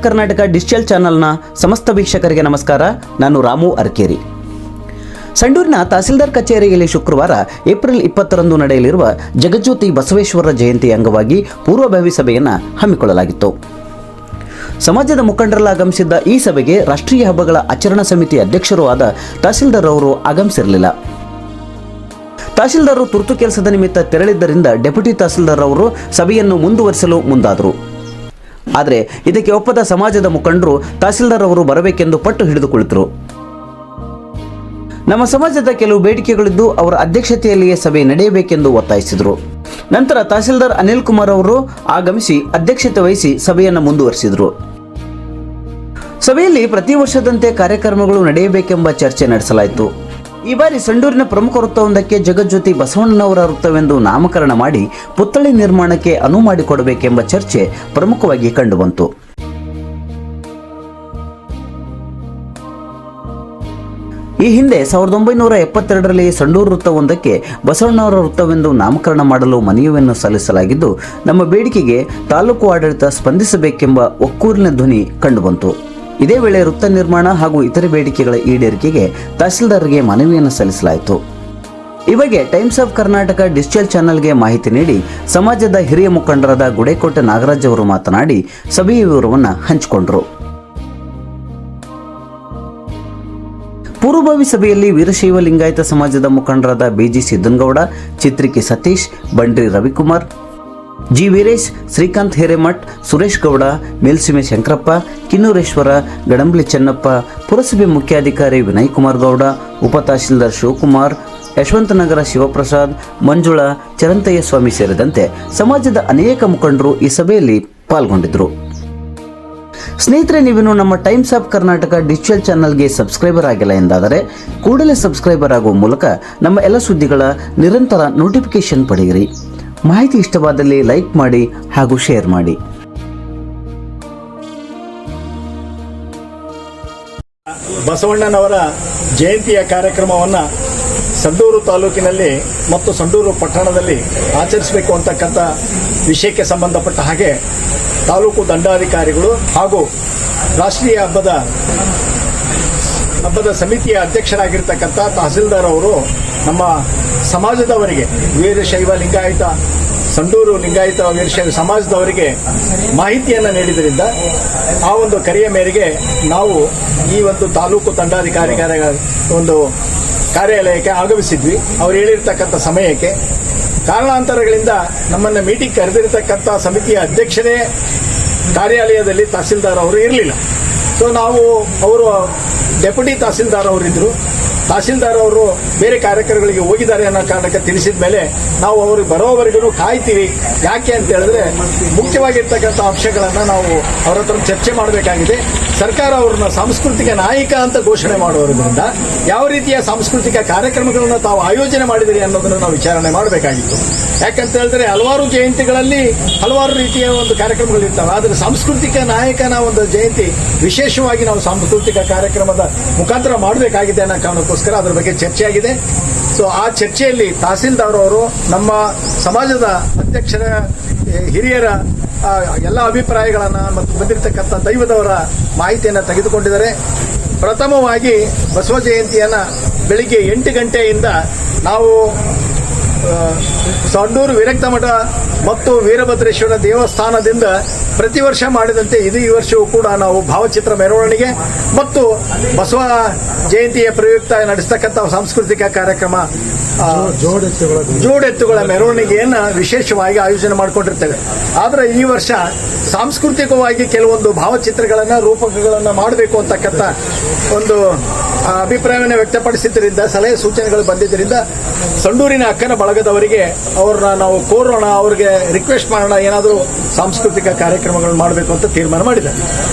Karnataka digital ಚಾನೆಲ್ನ ಸಮಸ್ತ ವೀಕ್ಷಕರಿಗೆ ನಮಸ್ಕಾರ. ನಾನು ರಾಮು ಅರ್ಕೇರಿ. ಸಂಡೂರಿನ ತಹಸೀಲ್ದಾರ್ ಕಚೇರಿಯಲ್ಲಿ ಶುಕ್ರವಾರ ಏಪ್ರಿಲ್ 20ರಂದು ನಡೆಯಲಿರುವ ಜಗಜ್ಯೋತಿ ಬಸವೇಶ್ವರ ಜಯಂತಿ ಅಂಗವಾಗಿ ಪೂರ್ವಭಾವಿ ಸಭೆಯನ್ನು ಹಮ್ಮಿಕೊಳ್ಳಲಾಗಿತ್ತು. ಸಮಾಜದ ಮುಖಂಡರೆಲ್ಲ ಆಗಮಿಸಿದ್ದ ಈ ಸಭೆಗೆ ರಾಷ್ಟ್ರೀಯ ಹಬ್ಬಗಳ ಆಚರಣಾ ಸಮಿತಿ ಅಧ್ಯಕ್ಷರೂ ಆದ ತಹಸೀಲ್ದಾರ್ ಅವರು ಆಗಮಿಸಿರಲಿಲ್ಲ. ತಹಸೀಲ್ದಾರ್ ತುರ್ತು ಕೆಲಸದ ನಿಮಿತ್ತ ತೆರಳಿದ್ದರಿಂದ ಡೆಪ್ಯೂಟಿ ತಹಸೀಲ್ದಾರ್ ಅವರು ಸಭೆಯನ್ನು ಮುಂದುವರಿಸಲು ಮುಂದಾದರು. ಆದರೆ ಇದಕ್ಕೆ ಒಪ್ಪದ ಸಮಾಜದ ಮುಖಂಡರು ತಹಸೀಲ್ದಾರ್ ಅವರು ಬರಬೇಕೆಂದು ಪಟ್ಟು ಹಿಡಿದು ಕುಳಿತರು. ನಮ್ಮ ಸಮಾಜದ ಕೆಲವು ಬೇಡಿಕೆಗಳಿದ್ದು ಅವರ ಅಧ್ಯಕ್ಷತೆಯಲ್ಲಿಯೇ ಸಭೆ ನಡೆಯಬೇಕೆಂದು ಒತ್ತಾಯಿಸಿದರು. ನಂತರ ತಹಸೀಲ್ದಾರ್ ಅನಿಲ್ ಕುಮಾರ್ ಅವರು ಆಗಮಿಸಿ ಅಧ್ಯಕ್ಷತೆ ವಹಿಸಿ ಸಭೆಯನ್ನು ಮುಂದುವರಿಸಿದರು. ಸಭೆಯಲ್ಲಿ ಪ್ರತಿ ವರ್ಷದಂತೆ ಕಾರ್ಯಕ್ರಮಗಳು ನಡೆಯಬೇಕೆಂಬ ಚರ್ಚೆ ನಡೆಸಲಾಯಿತು. ಈ ಬಾರಿ ಸಂಡೂರಿನ ಪ್ರಮುಖ ವೃತ್ತವೊಂದಕ್ಕೆ ಜಗಜ್ಯೋತಿ ಬಸವಣ್ಣನವರ ವೃತ್ತವೆಂದು ನಾಮಕರಣ ಮಾಡಿ ಪುತ್ಥಳಿ ನಿರ್ಮಾಣಕ್ಕೆ ಅನುವು ಮಾಡಿಕೊಡಬೇಕೆಂಬ ಚರ್ಚೆ ಪ್ರಮುಖವಾಗಿ ಕಂಡುಬಂತು. ಈ ಹಿಂದೆ 1972ರಲ್ಲಿ ಸಂಡೂರು ವೃತ್ತವೊಂದಕ್ಕೆ ಬಸವಣ್ಣನವರ ವೃತ್ತವೆಂದು ನಾಮಕರಣ ಮಾಡಲು ಮನವಿಯನ್ನು ಸಲ್ಲಿಸಲಾಗಿದ್ದು, ನಮ್ಮ ಬೇಡಿಕೆಗೆ ತಾಲೂಕು ಆಡಳಿತ ಸ್ಪಂದಿಸಬೇಕೆಂಬ ಒಕ್ಕೂರಿನ ಧ್ವನಿ ಕಂಡುಬಂತು. ಇದೇ ವೇಳೆ ವೃತ್ತ ನಿರ್ಮಾಣ ಹಾಗೂ ಇತರೆ ಬೇಡಿಕೆಗಳ ಈಡೇರಿಕೆಗೆ ತಹಸೀಲ್ದಾರ್ಗೆ ಮನವಿಯನ್ನು ಸಲ್ಲಿಸಲಾಯಿತು. ಈ ಬಗ್ಗೆ ಟೈಮ್ಸ್ ಆಫ್ ಕರ್ನಾಟಕ ಡಿಜಿಟಲ್ ಚಾನೆಲ್ಗೆ ಮಾಹಿತಿ ನೀಡಿ ಸಮಾಜದ ಹಿರಿಯ ಮುಖಂಡರಾದ ಗುಡೇಕೋಟೆ ನಾಗರಾಜ್ ಅವರು ಮಾತನಾಡಿ ಸಭೆಯ ವಿವರವನ್ನು ಹಂಚಿಕೊಂಡರು. ಪೂರ್ವಭಾವಿ ಸಭೆಯಲ್ಲಿ ವೀರಶೈವ ಲಿಂಗಾಯತ ಸಮಾಜದ ಮುಖಂಡರಾದ ಬಿಜಿ ಸಿದ್ದನಗೌಡ, ಚಿತ್ರಿಕೆ ಸತೀಶ್, ಬಂಡ್ರಿ ರವಿಕುಮಾರ್, ಜಿ ವೀರೇಶ್, ಶ್ರೀಕಾಂತ್ ಹಿರೇಮಠ್, ಸುರೇಶ್ ಗೌಡ, ಮೇಲ್ಸಿಮೆ ಶಂಕರಪ್ಪ, ಕಿನ್ನೂರೇಶ್ವರ, ಗಡಂಬ್ಲಿ ಚೆನ್ನಪ್ಪ, ಪುರಸಭೆ ಮುಖ್ಯಾಧಿಕಾರಿ ವಿನಯ್ ಕುಮಾರ್ ಗೌಡ, ಉಪ ತಹಶೀಲ್ದಾರ್ ಶಿವಕುಮಾರ್, ಯಶವಂತನಗರ ಶಿವಪ್ರಸಾದ್, ಮಂಜುಳಾ, ಚರಂತಯ್ಯ ಸ್ವಾಮಿ ಸೇರಿದಂತೆ ಸಮಾಜದ ಅನೇಕ ಮುಖಂಡರು ಈ ಸಭೆಯಲ್ಲಿ ಪಾಲ್ಗೊಂಡಿದ್ದರು. ಸ್ನೇಹಿತರೆ, ನೀವೇನು ನಮ್ಮ ಟೈಮ್ಸ್ ಆಫ್ ಕರ್ನಾಟಕ ಡಿಜಿಟಲ್ ಚಾನೆಲ್ಗೆ ಸಬ್ಸ್ಕ್ರೈಬರ್ ಆಗಿಲ್ಲ ಎಂದಾದರೆ ಕೂಡಲೇ ಸಬ್ಸ್ಕ್ರೈಬರ್ ಆಗುವ ಮೂಲಕ ನಮ್ಮ ಎಲ್ಲ ಸುದ್ದಿಗಳ ನಿರಂತರ ನೋಟಿಫಿಕೇಶನ್ ಪಡೆಯಿರಿ. ಮಾಹಿತಿ ಇಷ್ಟವಾದಲ್ಲಿ ಲೈಕ್ ಮಾಡಿ ಹಾಗೂ ಶೇರ್ ಮಾಡಿ. ಬಸವಣ್ಣನವರ ಜಯಂತಿಯ ಕಾರ್ಯಕ್ರಮವನ್ನು ಸಂಡೂರು ತಾಲೂಕಿನಲ್ಲಿ ಮತ್ತು ಸಂಡೂರು ಪಟ್ಟಣದಲ್ಲಿ ಆಚರಿಸಬೇಕು ಅಂತಕ್ಕಂಥ ವಿಷಯಕ್ಕೆ ಸಂಬಂಧಪಟ್ಟ ಹಾಗೆ ತಾಲೂಕು ದಂಡಾಧಿಕಾರಿಗಳು ಹಾಗೂ ರಾಷ್ಟ್ರೀಯ ಹಬ್ಬದ ಸಮಿತಿಯ ಅಧ್ಯಕ್ಷರಾಗಿರ್ತಕ್ಕಂಥ ತಹಸೀಲ್ದಾರ್ ಅವರು ನಮ್ಮ ಸಮಾಜದವರಿಗೆ ವೀರಶೈವ ಲಿಂಗಾಯತ ಸಂಡೂರು ಲಿಂಗಾಯತ ವೀರಶೈವ ಸಮಾಜದವರಿಗೆ ಮಾಹಿತಿಯನ್ನು ನೀಡಿದ್ದರಿಂದ ಆ ಒಂದು ಕರೆಯ ಮೇರೆಗೆ ನಾವು ಈ ಒಂದು ತಾಲೂಕು ದಂಡಾಧಿಕಾರಿಗಳ ಒಂದು ಕಾರ್ಯಾಲಯಕ್ಕೆ ಆಗಮಿಸಿದ್ವಿ. ಅವರು ಹೇಳಿರ್ತಕ್ಕಂಥ ಸಮಯಕ್ಕೆ ಕಾರಣಾಂತರಗಳಿಂದ ನಮ್ಮನ್ನು ಮೀಟಿಂಗ್ ಕರೆದಿರತಕ್ಕಂಥ ಸಮಿತಿಯ ಅಧ್ಯಕ್ಷರೇ ಕಾರ್ಯಾಲಯದಲ್ಲಿ ತಹಸೀಲ್ದಾರ್ ಅವರು ಇರಲಿಲ್ಲ. ಸೊ ಅವರು ಡೆಪ್ಯೂಟಿ ತಹಸೀಲ್ದಾರ್ ಅವರಿದ್ದರು. ತಹಸೀಲ್ದಾರ್ ಅವರು ಬೇರೆ ಕಾರ್ಯಕ್ರಮಗಳಿಗೆ ಹೋಗಿದ್ದಾರೆ ಅನ್ನೋ ಕಾರಣಕ್ಕೆ ತಿಳಿಸಿದ ಮೇಲೆ ನಾವು ಅವರು ಬರೋವರೆಗೂ ಕಾಯ್ತೀವಿ. ಯಾಕೆ ಅಂತ ಹೇಳಿದ್ರೆ ಮುಖ್ಯವಾಗಿರ್ತಕ್ಕಂಥ ಅಂಶಗಳನ್ನು ನಾವು ಅವರ ಹತ್ರ ಚರ್ಚೆ ಮಾಡಬೇಕಾಗಿದೆ. ಸರ್ಕಾರ ಅವ್ರನ್ನ ಸಾಂಸ್ಕೃತಿಕ ನಾಯಕ ಅಂತ ಘೋಷಣೆ ಮಾಡೋದ್ರಿಂದ ಯಾವ ರೀತಿಯ ಸಾಂಸ್ಕೃತಿಕ ಕಾರ್ಯಕ್ರಮಗಳನ್ನು ತಾವು ಆಯೋಜನೆ ಮಾಡಿದಿರಿ ಅನ್ನೋದನ್ನು ನಾವು ವಿಚಾರಣೆ ಮಾಡಬೇಕಾಗಿತ್ತು. ಯಾಕಂತ ಹೇಳಿದ್ರೆ ಹಲವಾರು ಜಯಂತಿಗಳಲ್ಲಿ ಹಲವಾರು ರೀತಿಯ ಒಂದು ಕಾರ್ಯಕ್ರಮಗಳಿರ್ತವೆ. ಆದರೆ ಸಾಂಸ್ಕೃತಿಕ ನಾಯಕನ ಒಂದು ಜಯಂತಿ ವಿಶೇಷವಾಗಿ ನಾವು ಸಾಂಸ್ಕೃತಿಕ ಕಾರ್ಯಕ್ರಮದ ಮುಖಾಂತರ ಮಾಡಬೇಕಾಗಿದೆ ಅನ್ನೋ ಕಾರಣಕ್ಕೋಸ್ಕರ ಅದರ ಬಗ್ಗೆ ಚರ್ಚೆ ಆಗಿದೆ. ಸೊ ಆ ಚರ್ಚೆಯಲ್ಲಿ ತಹಸೀಲ್ದಾರ್ ಅವರು ನಮ್ಮ ಸಮಾಜದ ಅಧ್ಯಕ್ಷರ ಹಿರಿಯರ ಎಲ್ಲ ಅಭಿಪ್ರಾಯಗಳನ್ನು ಮತ್ತು ಬಂದಿರತಕ್ಕಂಥ ದೈವದವರ ಮಾಹಿತಿಯನ್ನು ತೆಗೆದುಕೊಂಡಿದ್ದಾರೆ. ಪ್ರಥಮವಾಗಿ ಬಸವ ಜಯಂತಿಯನ್ನು ಬೆಳಿಗ್ಗೆ 8 ಗಂಟೆಯಿಂದ ನಾವು ಸಂಡೂರು ವಿರಕ್ತ ಮಠ ಮತ್ತು ವೀರಭದ್ರೇಶ್ವರ ದೇವಸ್ಥಾನದಿಂದ ಪ್ರತಿ ವರ್ಷ ಮಾಡಿದಂತೆ ಈ ವರ್ಷವೂ ಕೂಡ ನಾವು ಭಾವಚಿತ್ರ ಮೆರವಣಿಗೆ ಮತ್ತು ಬಸವ ಜಯಂತಿಯ ಪ್ರಯುಕ್ತ ನಡೆಸತಕ್ಕಂಥ ಸಾಂಸ್ಕೃತಿಕ ಕಾರ್ಯಕ್ರಮ ಜೋಡೆತ್ತುಗಳ ಮೆರವಣಿಗೆಯನ್ನು ವಿಶೇಷವಾಗಿ ಆಯೋಜನೆ ಮಾಡಿಕೊಂಡಿರ್ತೇವೆ. ಆದರೆ ಈ ವರ್ಷ ಸಾಂಸ್ಕೃತಿಕವಾಗಿ ಕೆಲವೊಂದು ಭಾವಚಿತ್ರಗಳನ್ನು ರೂಪಕಗಳನ್ನು ಮಾಡಬೇಕು ಅಂತಕ್ಕಂಥ ಒಂದು ಅಭಿಪ್ರಾಯವನ್ನು ವ್ಯಕ್ತಪಡಿಸಿದ್ದರಿಂದ ಸಲಹೆ ಸೂಚನೆಗಳು ಬಂದಿದ್ದರಿಂದ ಸಂಡೂರಿನ ಅಕ್ಕನ ಬಳಗದವರಿಗೆ ಅವ್ರನ್ನ ನಾವು ಕೋರೋಣ, ಅವ್ರಿಗೆ ರಿಕ್ವೆಸ್ಟ್ ಮಾಡೋಣ, ಏನಾದರೂ ಸಾಂಸ್ಕೃತಿಕ ಕಾರ್ಯಕ್ರಮಗಳನ್ನು ಮಾಡಬೇಕು ಅಂತ ತೀರ್ಮಾನ ಮಾಡಿದ್ದಾರೆ.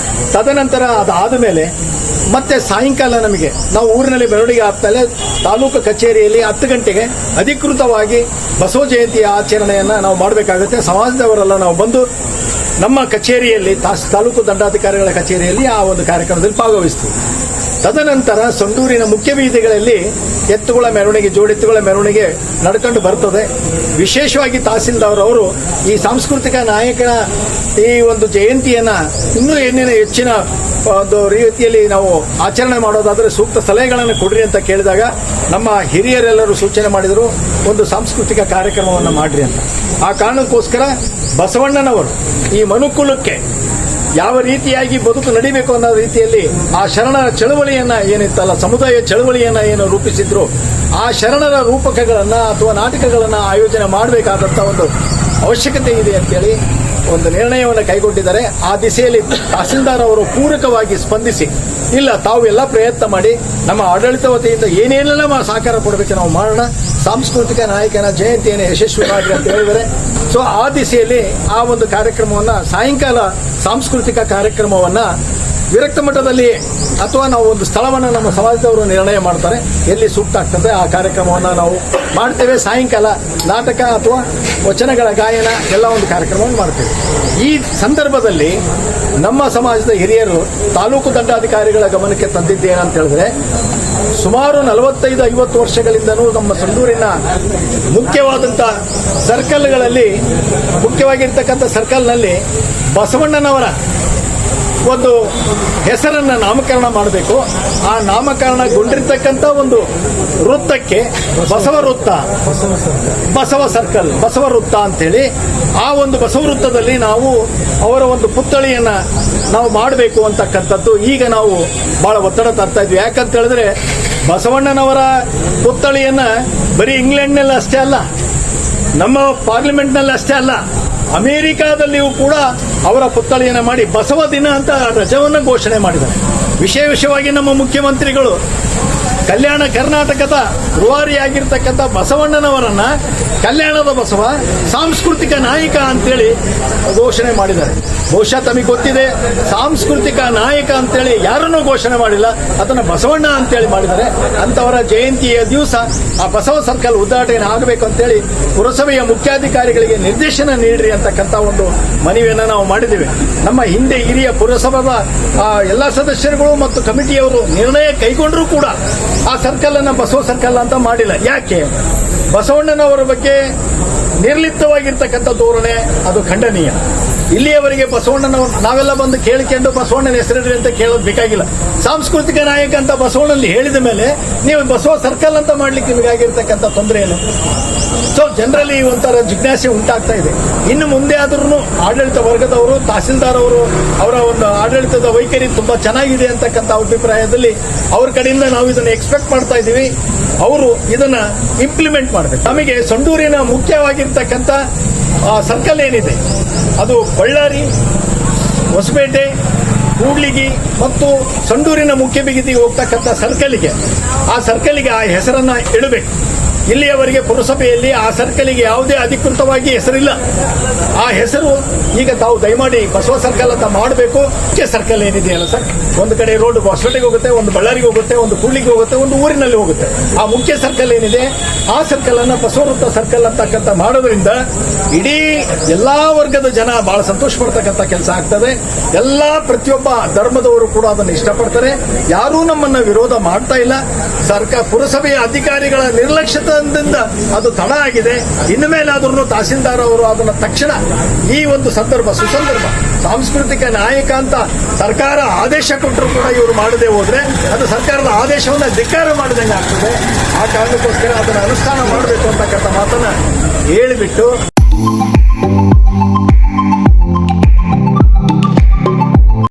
ತದನಂತರ ಅದಾದ ಮೇಲೆ ಮತ್ತೆ ಸಾಯಂಕಾಲ ನಾವು ಊರಿನಲ್ಲಿ ಮೆರವಣಿಗೆ ಆಗ್ತಾಲೆ ತಾಲೂಕು ಕಚೇರಿಯಲ್ಲಿ 10 ಗಂಟೆಗೆ ಅಧಿಕೃತವಾಗಿ ಬಸವ ಜಯಂತಿಯ ಆಚರಣೆಯನ್ನು ನಾವು ಮಾಡಬೇಕಾಗುತ್ತೆ. ಸಮಾಜದವರೆಲ್ಲ ನಾವು ಬಂದು ನಮ್ಮ ಕಚೇರಿಯಲ್ಲಿ ತಾಲೂಕು ದಂಡಾಧಿಕಾರಿಗಳ ಕಚೇರಿಯಲ್ಲಿ ಆ ಒಂದು ಕಾರ್ಯಕ್ರಮದಲ್ಲಿ ಭಾಗವಹಿಸ್ತೀವಿ. ತದನಂತರ ಸಂಡೂರಿನ ಮುಖ್ಯ ಬೀದಿಗಳಲ್ಲಿ ಎತ್ತುಗಳ ಮೆರವಣಿಗೆ, ಜೋಡೆತ್ತುಗಳ ಮೆರವಣಿಗೆ ನಡ್ಕೊಂಡು ಬರ್ತದೆ. ವಿಶೇಷವಾಗಿ ತಹಸೀಲ್ದಾರ್ ಅವರು ಈ ಸಾಂಸ್ಕೃತಿಕ ನಾಯಕನ ಈ ಒಂದು ಜಯಂತಿಯನ್ನ ಇನ್ನೂ ಹೆಚ್ಚಿನ ಒಂದು ರೀತಿಯಲ್ಲಿ ನಾವು ಆಚರಣೆ ಮಾಡೋದಾದರೆ ಸೂಕ್ತ ಸಲಹೆಗಳನ್ನು ಕೊಡ್ರಿ ಅಂತ ಕೇಳಿದಾಗ ನಮ್ಮ ಹಿರಿಯರೆಲ್ಲರೂ ಸೂಚನೆ ಮಾಡಿದರು, ಒಂದು ಸಾಂಸ್ಕೃತಿಕ ಕಾರ್ಯಕ್ರಮವನ್ನು ಮಾಡ್ರಿ ಅಂತ. ಆ ಕಾರಣಕ್ಕೋಸ್ಕರ ಬಸವಣ್ಣನವರು ಈ ಮನುಕುಲಕ್ಕೆ ಯಾವ ರೀತಿಯಾಗಿ ಬದುಕು ನಡಿಬೇಕು ಅನ್ನೋ ರೀತಿಯಲ್ಲಿ ಆ ಶರಣರ ಚಳವಳಿಯನ್ನ ಏನಿತ್ತಲ್ಲ, ಸಮುದಾಯ ಚಳವಳಿಯನ್ನ ಏನು ರೂಪಿಸಿದ್ರು, ಆ ಶರಣರ ರೂಪಕಗಳನ್ನ ಅಥವಾ ನಾಟಕಗಳನ್ನ ಆಯೋಜನೆ ಮಾಡಬೇಕಾದಂತ ಒಂದು ಅವಶ್ಯಕತೆ ಇದೆ ಅಂತೇಳಿ ಒಂದು ನಿರ್ಣಯವನ್ನು ಕೈಗೊಂಡಿದ್ದಾರೆ. ಆ ದಿಸೆಯಲ್ಲಿ ತಹಸೀಲ್ದಾರ್ ಅವರು ಪೂರಕವಾಗಿ ಸ್ಪಂದಿಸಿ, ಇಲ್ಲ ತಾವು ಎಲ್ಲ ಪ್ರಯತ್ನ ಮಾಡಿ ನಮ್ಮ ಆಡಳಿತ ವತಿಯಿಂದ ಏನೇನೆಲ್ಲ ಸಹಕಾರ ಕೊಡಬೇಕು ನಾವು ಮಾಡೋಣ, ಸಾಂಸ್ಕೃತಿಕ ನಾಯಕನ ಜಯಂತಿಯನ್ನು ಯಶಸ್ವಿ ಮಾಡಿ ಅಂತ ಹೇಳಿದರೆ, ಸೊ ಆ ದಿಸೆಯಲ್ಲಿ ಆ ಒಂದು ಕಾರ್ಯಕ್ರಮವನ್ನು ಸಾಯಂಕಾಲ ಸಾಂಸ್ಕೃತಿಕ ಕಾರ್ಯಕ್ರಮವನ್ನು ವಿರಕ್ತ ಮಟ್ಟದಲ್ಲಿ ಅಥವಾ ನಾವು ಒಂದು ಸ್ಥಳವನ್ನು ನಮ್ಮ ಸಮಾಜದವರು ನಿರ್ಣಯ ಮಾಡ್ತಾರೆ, ಎಲ್ಲಿ ಸೂಕ್ತ ಆಗ್ತದೆ ಆ ಕಾರ್ಯಕ್ರಮವನ್ನು ನಾವು ಮಾಡ್ತೇವೆ. ಸಾಯಂಕಾಲ ನಾಟಕ ಅಥವಾ ವಚನಗಳ ಗಾಯನ ಎಲ್ಲ ಒಂದು ಕಾರ್ಯಕ್ರಮವನ್ನು ಮಾಡ್ತೇವೆ. ಈ ಸಂದರ್ಭದಲ್ಲಿ ನಮ್ಮ ಸಮಾಜದ ಹಿರಿಯರು ತಾಲೂಕು ದಂಡಾಧಿಕಾರಿಗಳ ಗಮನಕ್ಕೆ ತಂದಿದ್ದೇನಂತ ಹೇಳಿದ್ರೆ, ಸುಮಾರು 45-50 ವರ್ಷಗಳಿಂದನೂ ನಮ್ಮ ಸಂಡೂರಿನ ಮುಖ್ಯವಾದಂಥ ಸರ್ಕಲ್ಗಳಲ್ಲಿ, ಮುಖ್ಯವಾಗಿರ್ತಕ್ಕಂಥ ಸರ್ಕಲ್ನಲ್ಲಿ ಬಸವಣ್ಣನವರ ಒಂದು ಹೆಸರನ್ನು ನಾಮಕರಣ ಮಾಡಬೇಕು. ಆ ನಾಮಕರಣಗೊಂಡಿರ್ತಕ್ಕಂಥ ಒಂದು ವೃತ್ತಕ್ಕೆ ಬಸವ ವೃತ್ತ, ಬಸವ ಸರ್ಕಲ್, ಬಸವ ವೃತ್ತ ಅಂತೇಳಿ ಆ ಒಂದು ಬಸವ ವೃತ್ತದಲ್ಲಿ ನಾವು ಅವರ ಒಂದು ಪುತ್ಥಳಿಯನ್ನ ನಾವು ಮಾಡಬೇಕು ಅಂತಕ್ಕಂಥದ್ದು ಈಗ ನಾವು ಬಹಳ ಒತ್ತಡ ತರ್ತಾ ಇದ್ವಿ. ಯಾಕಂತ ಹೇಳಿದ್ರೆ ಬಸವಣ್ಣನವರ ಪುತ್ಥಳಿಯನ್ನ ಬರೀ ಇಂಗ್ಲೆಂಡ್ನಲ್ಲಿ ಅಷ್ಟೇ ಅಲ್ಲ, ನಮ್ಮ ಪಾರ್ಲಿಮೆಂಟ್ನಲ್ಲಿ ಅಷ್ಟೇ ಅಲ್ಲ, ಅಮೆರಿಕಾದಲ್ಲಿಯೂ ಕೂಡ ಅವರ ಪುತ್ಥಳಿಯನ್ನು ಮಾಡಿ ಬಸವ ದಿನ ಅಂತ ರಜವನ್ನು ಘೋಷಣೆ ಮಾಡಿದ್ದಾರೆ. ವಿಶೇಷವಾಗಿ ನಮ್ಮ ಮುಖ್ಯಮಂತ್ರಿಗಳು ಕಲ್ಯಾಣ ಕರ್ನಾಟಕದ ರೂವಾರಿಯಾಗಿರ್ತಕ್ಕಂಥ ಬಸವಣ್ಣನವರನ್ನ ಕಲ್ಯಾಣದ ಬಸವ, ಸಾಂಸ್ಕೃತಿಕ ನಾಯಕ ಅಂತೇಳಿ ಘೋಷಣೆ ಮಾಡಿದ್ದಾರೆ. ಬಹುಶಃ ತಮಗೆ ಗೊತ್ತಿದೆ, ಸಾಂಸ್ಕೃತಿಕ ನಾಯಕ ಅಂತೇಳಿ ಯಾರನ್ನೂ ಘೋಷಣೆ ಮಾಡಿಲ್ಲ, ಅದನ್ನು ಬಸವಣ್ಣ ಅಂತೇಳಿ ಮಾಡಿದ್ದಾರೆ. ಅಂತವರ ಜಯಂತಿಯ ದಿವಸ ಆ ಬಸವ ಸರ್ಕಲ್ ಉದ್ಘಾಟನೆ ಆಗಬೇಕು ಅಂತೇಳಿ ಪುರಸಭೆಯ ಮುಖ್ಯಾಧಿಕಾರಿಗಳಿಗೆ ನಿರ್ದೇಶನ ನೀಡ್ರಿ ಅಂತಕ್ಕಂಥ ಒಂದು ಮನವಿಯನ್ನು ನಾವು ಮಾಡಿದ್ದೇವೆ. ನಮ್ಮ ಹಿಂದೆ ಹಿರಿಯ ಪುರಸಭಾದ ಎಲ್ಲ ಸದಸ್ಯರುಗಳು ಮತ್ತು ಕಮಿಟಿಯವರು ನಿರ್ಣಯ ಕೈಗೊಂಡರೂ ಕೂಡ ಆ ಸರ್ಕಲ್ ಅನ್ನ ಬಸವ ಸರ್ಕಲ್ ಅಂತ ಮಾಡಿಲ್ಲ. ಯಾಕೆ? ಬಸವಣ್ಣನವರ ಬಗ್ಗೆ ನಿರ್ಲಿಪ್ತವಾಗಿರ್ತಕ್ಕಂಥ ಧೋರಣೆ ಅದು ಖಂಡನೀಯ. ಇಲ್ಲಿಯವರೆಗೆ ಬಸವಣ್ಣನವರು ನಾವೆಲ್ಲ ಬಂದು ಕೇಳಿಕೊಂಡು ಬಸವಣ್ಣನ ಹೆಸರಿಡ್ರಿ ಅಂತ ಕೇಳೋದು ಬೇಕಾಗಿಲ್ಲ. ಸಾಂಸ್ಕೃತಿಕ ನಾಯಕ ಅಂತ ಬಸವಣ್ಣನಲ್ಲಿ ಹೇಳಿದ ಮೇಲೆ ನೀವು ಬಸವ ಸರ್ಕಲ್ ಅಂತ ಮಾಡ್ಲಿಕ್ಕೆ ನಿಮಗಾಗಿರ್ತಕ್ಕಂಥ ತೊಂದರೆ ಏನು? ಸೊ ಜನರಲ್ಲಿ ಒಂಥರ ಜಿಜ್ಞಾಸೆ ಉಂಟಾಗ್ತಾ ಇದೆ. ಇನ್ನು ಮುಂದೆ ಆದ್ರೂ ಆಡಳಿತ ವರ್ಗದವರು, ತಹಸೀಲ್ದಾರ್ ಅವರು, ಅವರ ಒಂದು ಆಡಳಿತದ ವೈಖರಿ ತುಂಬಾ ಚೆನ್ನಾಗಿದೆ ಅಂತಕ್ಕಂಥ ಅಭಿಪ್ರಾಯದಲ್ಲಿ ಅವ್ರ ಕಡೆಯಿಂದ ನಾವು ಇದನ್ನು ಎಕ್ಸ್ಪೆಕ್ಟ್ ಮಾಡ್ತಾ ಇದ್ದೀವಿ. ಅವರು ಇದನ್ನ ಇಂಪ್ಲಿಮೆಂಟ್ ಮಾಡಬೇಕು. ನಮಗೆ ಸಂಡೂರಿನ ಮುಖ್ಯವಾಗಿರ್ತಕ್ಕಂಥ ಸರ್ಕಲ್ ಏನಿದೆ ಅದು ಬಳ್ಳಾರಿ, ಹೊಸಪೇಟೆ, ಕೂಡ್ಲಿಗಿ ಮತ್ತು ಸಂಡೂರಿನ ಮುಖ್ಯ ಬೀದಿಗೆ ಹೋಗ್ತಕ್ಕಂಥ ಸರ್ಕಲ್ಗೆ, ಆ ಸರ್ಕಲ್ಗೆ ಆ ಹೆಸರನ್ನ ಇಡಬೇಕು. ಇಲ್ಲಿಯವರೆಗೆ ಪುರಸಭೆಯಲ್ಲಿ ಆ ಸರ್ಕಲ್ಗೆ ಯಾವುದೇ ಅಧಿಕೃತವಾಗಿ ಹೆಸರಿಲ್ಲ. ಆ ಹೆಸರು ಈಗ ತಾವು ದಯಮಾಡಿ ಬಸವ ಸರ್ಕಲ್ ಅಂತ ಮಾಡಬೇಕು. ಮುಖ್ಯ ಸರ್ಕಲ್ ಏನಿದೆಯಲ್ಲ ಸರ್, ಒಂದು ಕಡೆ ರೋಡ್ ಹೊಸಪೇಟೆಗೆ ಹೋಗುತ್ತೆ, ಒಂದು ಬಳ್ಳಾರಿಗೆ ಹೋಗುತ್ತೆ, ಒಂದು ಕೂಡ್ಲಿಗೆ ಹೋಗುತ್ತೆ, ಒಂದು ಊರಿನಲ್ಲಿ ಹೋಗುತ್ತೆ. ಆ ಮುಖ್ಯ ಸರ್ಕಲ್ ಏನಿದೆ ಆ ಸರ್ಕಲ್ ಅನ್ನ ಬಸವವೃತ್ತ ಸರ್ಕಲ್ ಅಂತಕ್ಕಂಥ ಮಾಡೋದ್ರಿಂದ ಇಡೀ ಎಲ್ಲಾ ವರ್ಗದ ಜನ ಬಹಳ ಸಂತೋಷ ಪಡ್ತಕ್ಕಂಥ ಕೆಲಸ ಆಗ್ತದೆ. ಎಲ್ಲಾ ಪ್ರತಿಯೊಬ್ಬ ಧರ್ಮದವರು ಕೂಡ ಅದನ್ನು ಇಷ್ಟಪಡ್ತಾರೆ. ಯಾರೂ ನಮ್ಮನ್ನ ವಿರೋಧ ಮಾಡ್ತಾ ಇಲ್ಲ. ಪುರಸಭೆಯ ಅಧಿಕಾರಿಗಳ ನಿರ್ಲಕ್ಷ್ಯದಿಂದ ಅದು ತಡ ಆಗಿದೆ. ಇನ್ನು ಮೇಲಾದ್ರೂ ತಹಸೀಲ್ದಾರ್ ಅವರು ಅದನ್ನು ತಕ್ಷಣ ಈ ಒಂದು ಸುಸಂದರ್ಭ ಸಾಂಸ್ಕೃತಿಕ ನಾಯಕ ಅಂತ ಸರ್ಕಾರ ಆದೇಶ ಕೊಟ್ಟರು ಕೂಡ ಇವರು ಮಾಡದೆ ಹೋದ್ರೆ ಅದು ಸರ್ಕಾರದ ಆದೇಶವನ್ನ ಧಿಕ್ಕಾರ ಮಾಡಿದಂಗೆ ಆಗ್ತದೆ. ಆ ಕಾರಣಕ್ಕೋಸ್ಕರ ಅದನ್ನು ಅನುಷ್ಠಾನ ಮಾಡಬೇಕು ಅಂತಕ್ಕಂಥ ಮಾತನ್ನ ಹೇಳಿಬಿಟ್ಟು